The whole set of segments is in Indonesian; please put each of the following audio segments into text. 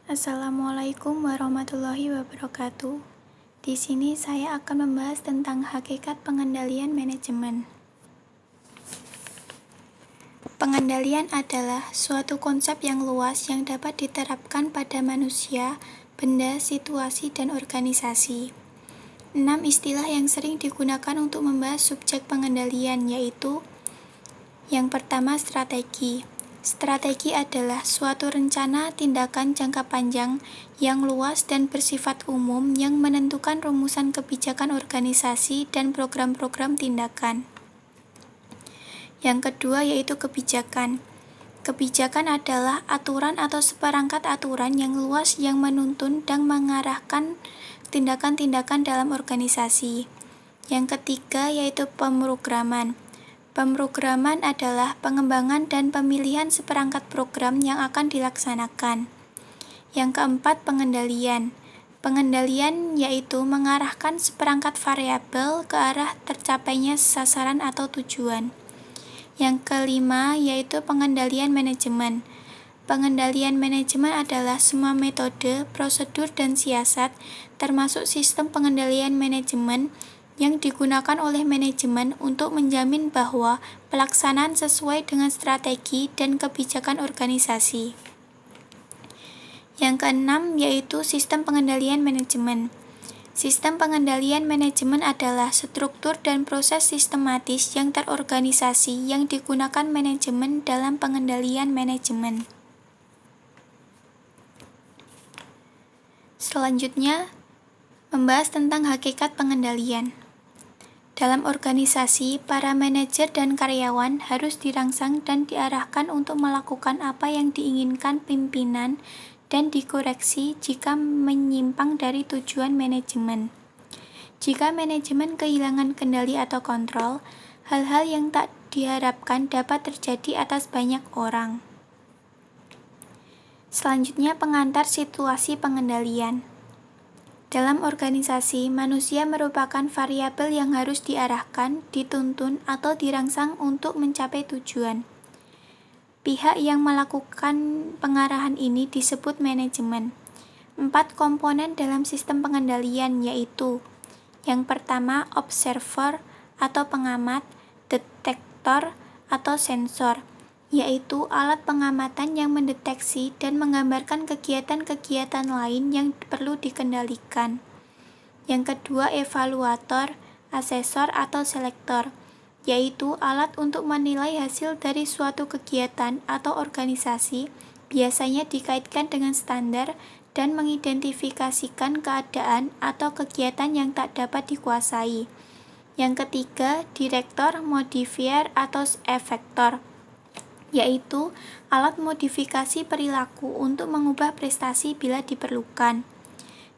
Assalamualaikum warahmatullahi wabarakatuh. Di sini saya akan membahas tentang hakikat pengendalian manajemen. Pengendalian adalah suatu konsep yang luas yang dapat diterapkan pada manusia, benda, situasi, dan organisasi. 6 istilah yang sering digunakan untuk membahas subjek pengendalian yaitu: yang pertama, strategi. Strategi adalah suatu rencana tindakan jangka panjang yang luas dan bersifat umum yang menentukan rumusan kebijakan organisasi dan program-program tindakan. Yang kedua yaitu kebijakan. Kebijakan adalah aturan atau seperangkat aturan yang luas yang menuntun dan mengarahkan tindakan-tindakan dalam organisasi. Yang ketiga yaitu pemrograman. Pemrograman adalah pengembangan dan pemilihan seperangkat program yang akan dilaksanakan. Yang keempat, pengendalian. Pengendalian yaitu mengarahkan seperangkat variabel ke arah tercapainya sasaran atau tujuan. Yang kelima yaitu pengendalian manajemen. Pengendalian manajemen adalah semua metode, prosedur, dan siasat, termasuk sistem pengendalian manajemen yang digunakan oleh manajemen untuk menjamin bahwa pelaksanaan sesuai dengan strategi dan kebijakan organisasi. Yang keenam yaitu sistem pengendalian manajemen. Sistem pengendalian manajemen adalah struktur dan proses sistematis yang terorganisasi yang digunakan manajemen dalam pengendalian manajemen. Selanjutnya, membahas tentang hakikat pengendalian. Dalam organisasi, para manajer dan karyawan harus dirangsang dan diarahkan untuk melakukan apa yang diinginkan pimpinan dan dikoreksi jika menyimpang dari tujuan manajemen. Jika manajemen kehilangan kendali atau kontrol, hal-hal yang tak diharapkan dapat terjadi atas banyak orang. Selanjutnya, pengantar situasi pengendalian. Dalam organisasi, manusia merupakan variabel yang harus diarahkan, dituntun, atau dirangsang untuk mencapai tujuan. Pihak yang melakukan pengarahan ini disebut manajemen. 4 komponen dalam sistem pengendalian yaitu: yang pertama, observer atau pengamat, detektor atau sensor, yaitu alat pengamatan yang mendeteksi dan menggambarkan kegiatan-kegiatan lain yang perlu dikendalikan. Yang kedua, evaluator, asesor atau selektor, yaitu alat untuk menilai hasil dari suatu kegiatan atau organisasi, biasanya dikaitkan dengan standar dan mengidentifikasikan keadaan atau kegiatan yang tak dapat dikuasai. Yang ketiga, direktor, modifier atau efektor, yaitu alat modifikasi perilaku untuk mengubah prestasi bila diperlukan.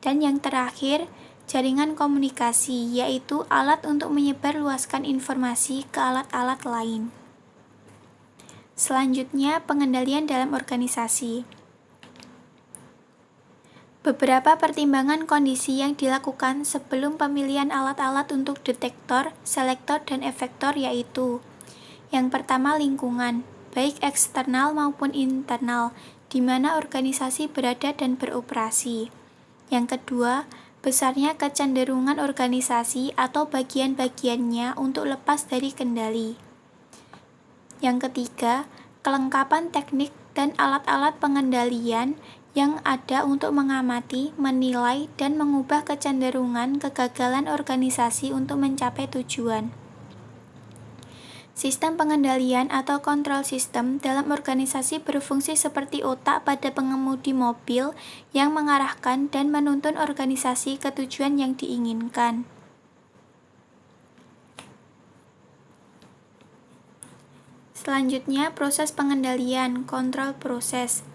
Dan yang terakhir, jaringan komunikasi, yaitu alat untuk menyebarluaskan informasi ke alat-alat lain. Selanjutnya, pengendalian dalam organisasi. Beberapa pertimbangan kondisi yang dilakukan sebelum pemilihan alat-alat untuk detektor, selektor, dan efektor yaitu: yang pertama, lingkungan, baik eksternal maupun internal, di mana organisasi berada dan beroperasi. Yang kedua, besarnya kecenderungan organisasi atau bagian-bagiannya untuk lepas dari kendali. Yang ketiga, kelengkapan teknik dan alat-alat pengendalian yang ada untuk mengamati, menilai, dan mengubah kecenderungan kegagalan organisasi untuk mencapai tujuan. Sistem pengendalian atau kontrol sistem dalam organisasi berfungsi seperti otak pada pengemudi mobil yang mengarahkan dan menuntun organisasi ke tujuan yang diinginkan. Selanjutnya, proses pengendalian, kontrol proses.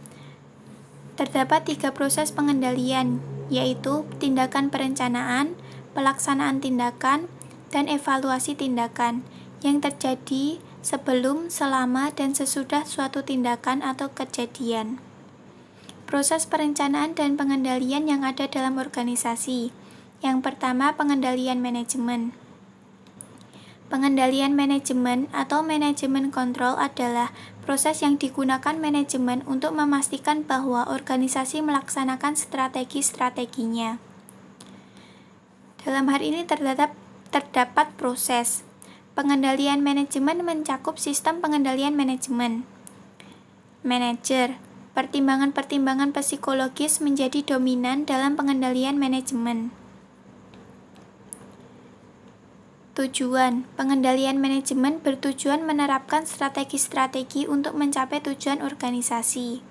Terdapat 3 proses pengendalian, yaitu tindakan perencanaan, pelaksanaan tindakan, dan evaluasi tindakan, yang terjadi sebelum, selama, dan sesudah suatu tindakan atau kejadian. Proses perencanaan dan pengendalian yang ada dalam organisasi. Yang pertama, pengendalian manajemen. Pengendalian manajemen atau manajemen kontrol adalah proses yang digunakan manajemen untuk memastikan bahwa organisasi melaksanakan strategi-strateginya. Dalam hal ini terdapat proses. Pengendalian manajemen mencakup sistem pengendalian manajemen. Manajer, pertimbangan-pertimbangan psikologis menjadi dominan dalam pengendalian manajemen. Tujuan, pengendalian manajemen bertujuan menerapkan strategi-strategi untuk mencapai tujuan organisasi.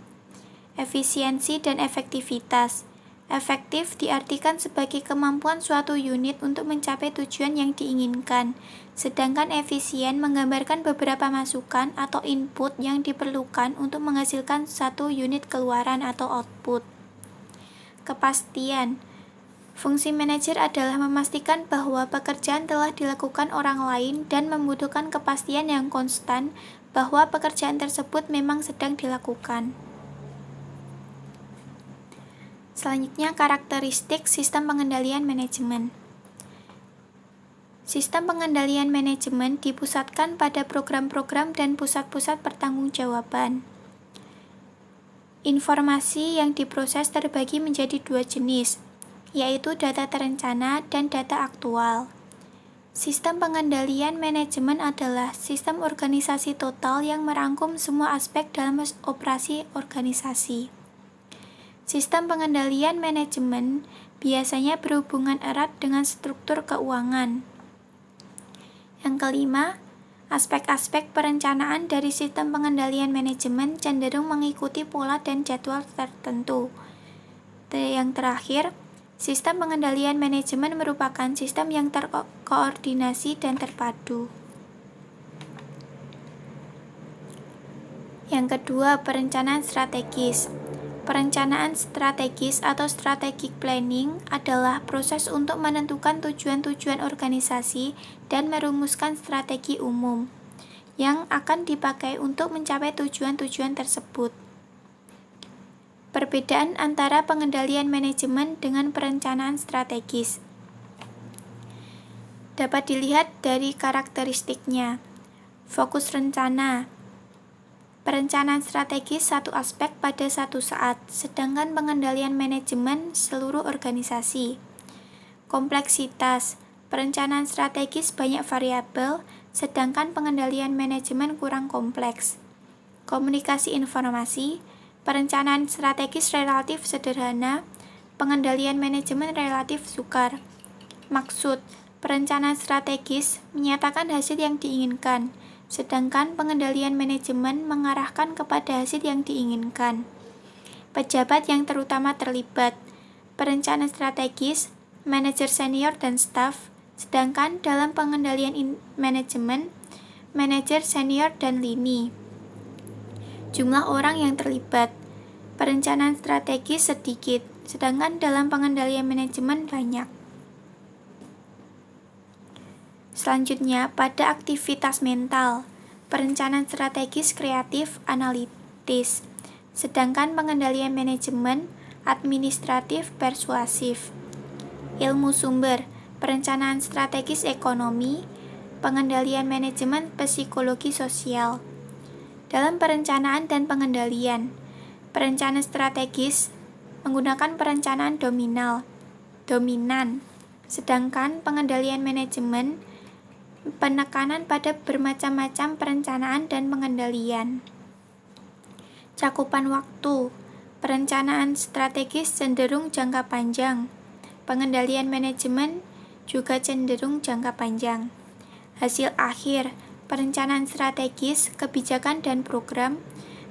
Efisiensi dan efektivitas. Efektif diartikan sebagai kemampuan suatu unit untuk mencapai tujuan yang diinginkan, sedangkan efisien menggambarkan beberapa masukan atau input yang diperlukan untuk menghasilkan satu unit keluaran atau output. Kepastian. Fungsi manajer adalah memastikan bahwa pekerjaan telah dilakukan orang lain dan membutuhkan kepastian yang konstan bahwa pekerjaan tersebut memang sedang dilakukan. Selanjutnya, karakteristik sistem pengendalian manajemen. Sistem pengendalian manajemen dipusatkan pada program-program dan pusat-pusat pertanggungjawaban. Informasi yang diproses terbagi menjadi dua jenis, yaitu data terencana dan data aktual. Sistem pengendalian manajemen adalah sistem organisasi total yang merangkum semua aspek dalam operasi organisasi. Sistem pengendalian manajemen biasanya berhubungan erat dengan struktur keuangan. Yang kelima, aspek-aspek perencanaan dari sistem pengendalian manajemen cenderung mengikuti pola dan jadwal tertentu. Yang terakhir, sistem pengendalian manajemen merupakan sistem yang terkoordinasi dan terpadu. Yang kedua, perencanaan strategis. Perencanaan strategis atau strategic planning adalah proses untuk menentukan tujuan-tujuan organisasi dan merumuskan strategi umum yang akan dipakai untuk mencapai tujuan-tujuan tersebut. Perbedaan antara pengendalian manajemen dengan perencanaan strategis dapat dilihat dari karakteristiknya. Fokus rencana. Perencanaan strategis satu aspek pada satu saat, sedangkan pengendalian manajemen seluruh organisasi. Kompleksitas. Perencanaan strategis banyak variabel, sedangkan pengendalian manajemen kurang kompleks. Komunikasi informasi. Perencanaan strategis relatif sederhana, pengendalian manajemen relatif sukar. Maksud. Perencanaan strategis menyatakan hasil yang diinginkan, sedangkan pengendalian manajemen mengarahkan kepada hasil yang diinginkan. Pejabat yang terutama terlibat. Perencanaan strategis, manajer senior dan staf, sedangkan dalam pengendalian manajemen, manajer senior dan lini. Jumlah orang yang terlibat. Perencanaan strategis sedikit, sedangkan dalam pengendalian manajemen banyak. Selanjutnya, pada aktivitas mental, perencanaan strategis kreatif analitis, sedangkan pengendalian manajemen administratif persuasif. Ilmu sumber, perencanaan strategis ekonomi, pengendalian manajemen psikologi sosial. Dalam perencanaan dan pengendalian, perencanaan strategis menggunakan perencanaan dominan, sedangkan pengendalian manajemen penekanan pada bermacam-macam perencanaan dan pengendalian. Cakupan waktu. Perencanaan strategis cenderung jangka panjang. Pengendalian manajemen juga cenderung jangka panjang. Hasil akhir. Perencanaan strategis, kebijakan dan program.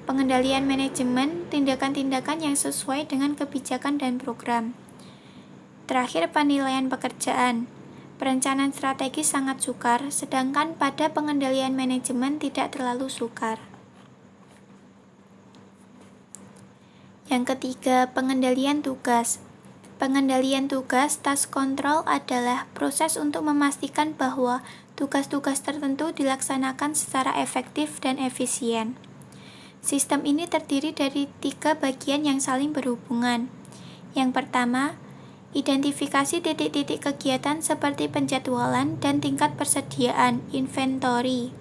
Pengendalian manajemen, tindakan-tindakan yang sesuai dengan kebijakan dan program. Terakhir, penilaian pekerjaan. Perencanaan strategis sangat sukar, sedangkan pada pengendalian manajemen tidak terlalu sukar. Yang ketiga, pengendalian tugas. Pengendalian tugas task control adalah proses untuk memastikan bahwa tugas-tugas tertentu dilaksanakan secara efektif dan efisien. Sistem ini terdiri dari 3 bagian yang saling berhubungan. Yang pertama, identifikasi titik-titik kegiatan seperti penjadwalan dan tingkat persediaan, inventory.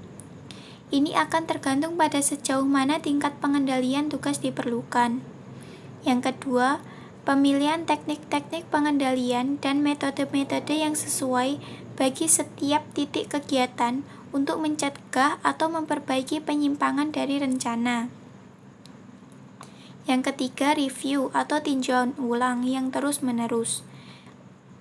Ini akan tergantung pada sejauh mana tingkat pengendalian tugas diperlukan. Yang kedua, pemilihan teknik-teknik pengendalian dan metode-metode yang sesuai bagi setiap titik kegiatan untuk mencegah atau memperbaiki penyimpangan dari rencana. Yang ketiga, review atau tinjauan ulang yang terus-menerus.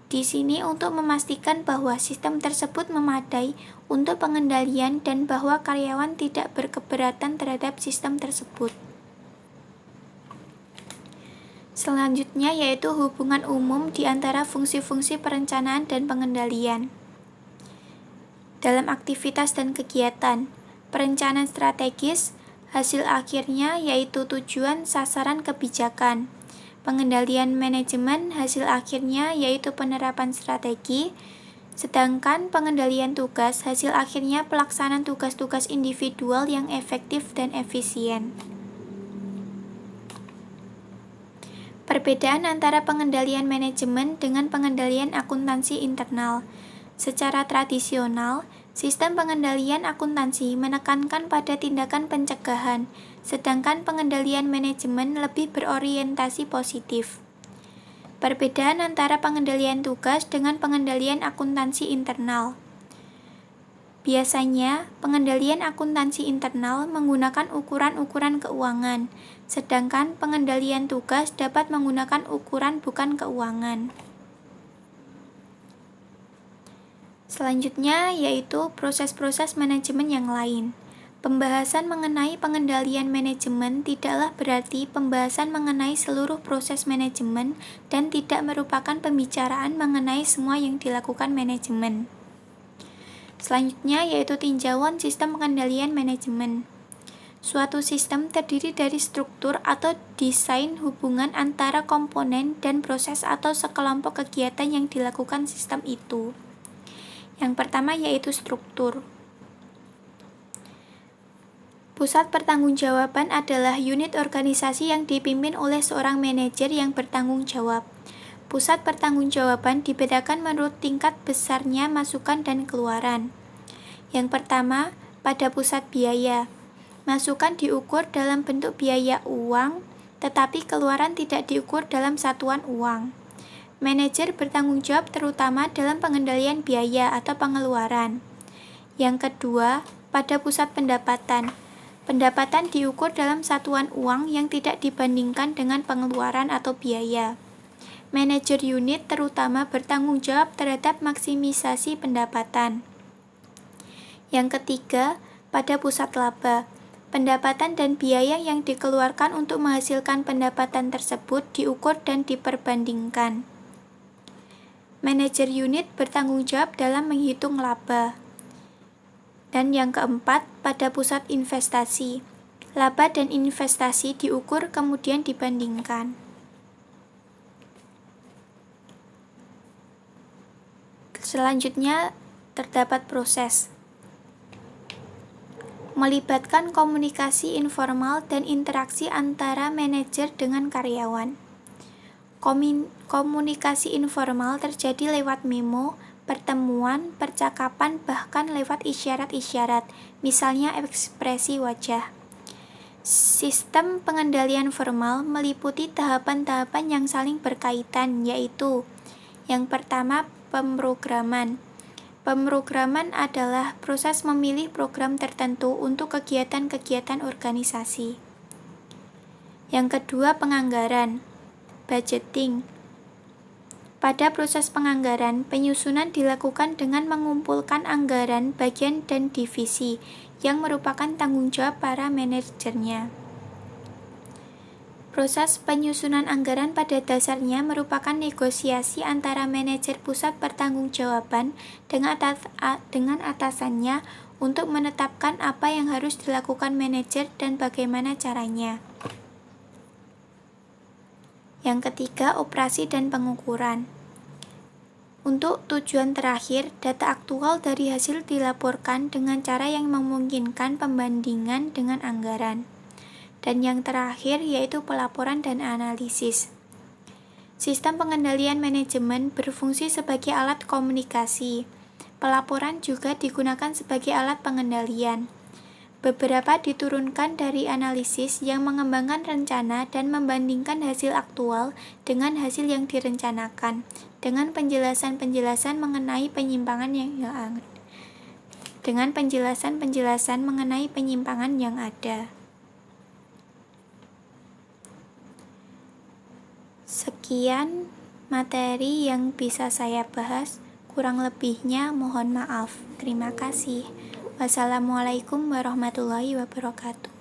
Di sini untuk memastikan bahwa sistem tersebut memadai untuk pengendalian dan bahwa karyawan tidak berkeberatan terhadap sistem tersebut. Selanjutnya yaitu hubungan umum di antara fungsi-fungsi perencanaan dan pengendalian. Dalam aktivitas dan kegiatan, perencanaan strategis, hasil akhirnya yaitu tujuan sasaran kebijakan. Pengendalian manajemen hasil akhirnya yaitu penerapan strategi, sedangkan pengendalian tugas hasil akhirnya pelaksanaan tugas-tugas individual yang efektif dan efisien. Perbedaan antara pengendalian manajemen dengan pengendalian akuntansi internal. Secara tradisional, sistem pengendalian akuntansi menekankan pada tindakan pencegahan, sedangkan pengendalian manajemen lebih berorientasi positif. Perbedaan antara pengendalian tugas dengan pengendalian akuntansi internal. Biasanya, pengendalian akuntansi internal menggunakan ukuran-ukuran keuangan, sedangkan pengendalian tugas dapat menggunakan ukuran bukan keuangan. Selanjutnya yaitu proses-proses manajemen yang lain. Pembahasan mengenai pengendalian manajemen tidaklah berarti pembahasan mengenai seluruh proses manajemen dan tidak merupakan pembicaraan mengenai semua yang dilakukan manajemen. Selanjutnya yaitu tinjauan sistem pengendalian manajemen. Suatu sistem terdiri dari struktur atau desain hubungan antara komponen dan proses atau sekelompok kegiatan yang dilakukan sistem itu. Yang pertama yaitu struktur. Pusat pertanggungjawaban adalah unit organisasi yang dipimpin oleh seorang manajer yang bertanggung jawab. Pusat pertanggungjawaban dibedakan menurut tingkat besarnya masukan dan keluaran. Yang pertama, pada pusat biaya. Masukan diukur dalam bentuk biaya uang, tetapi keluaran tidak diukur dalam satuan uang. Manajer bertanggung jawab terutama dalam pengendalian biaya atau pengeluaran. Yang kedua, pada pusat pendapatan. Pendapatan diukur dalam satuan uang yang tidak dibandingkan dengan pengeluaran atau biaya. Manajer unit terutama bertanggung jawab terhadap maksimisasi pendapatan. Yang ketiga, pada pusat laba. Pendapatan dan biaya yang dikeluarkan untuk menghasilkan pendapatan tersebut diukur dan diperbandingkan. Manajer unit bertanggung jawab dalam menghitung laba. Dan yang keempat, pada pusat investasi. Laba dan investasi diukur kemudian dibandingkan. Selanjutnya, terdapat proses. Melibatkan komunikasi informal dan interaksi antara manajer dengan karyawan. Komunikasi informal terjadi lewat memo, pertemuan, percakapan, bahkan lewat isyarat-isyarat, misalnya ekspresi wajah. Sistem pengendalian formal meliputi tahapan-tahapan yang saling berkaitan, yaitu yang pertama, pemrograman. Pemrograman adalah proses memilih program tertentu untuk kegiatan-kegiatan organisasi. Yang kedua, penganggaran. Budgeting. Pada proses penganggaran, penyusunan dilakukan dengan mengumpulkan anggaran, bagian, dan divisi yang merupakan tanggung jawab para manajernya. Proses penyusunan anggaran pada dasarnya merupakan negosiasi antara manajer pusat pertanggungjawaban dengan atasannya untuk menetapkan apa yang harus dilakukan manajer dan bagaimana caranya. Yang ketiga, operasi dan pengukuran. Untuk tujuan terakhir, data aktual dari hasil dilaporkan dengan cara yang memungkinkan pembandingan dengan anggaran. Dan yang terakhir yaitu pelaporan dan analisis. Sistem pengendalian manajemen berfungsi sebagai alat komunikasi. Pelaporan juga digunakan sebagai alat pengendalian. Beberapa diturunkan dari analisis yang mengembangkan rencana dan membandingkan hasil aktual dengan hasil yang direncanakan, dengan penjelasan-penjelasan mengenai penyimpangan yang ada. Sekian materi yang bisa saya bahas, kurang lebihnya mohon maaf. Terima kasih. Wassalamualaikum warahmatullahi wabarakatuh.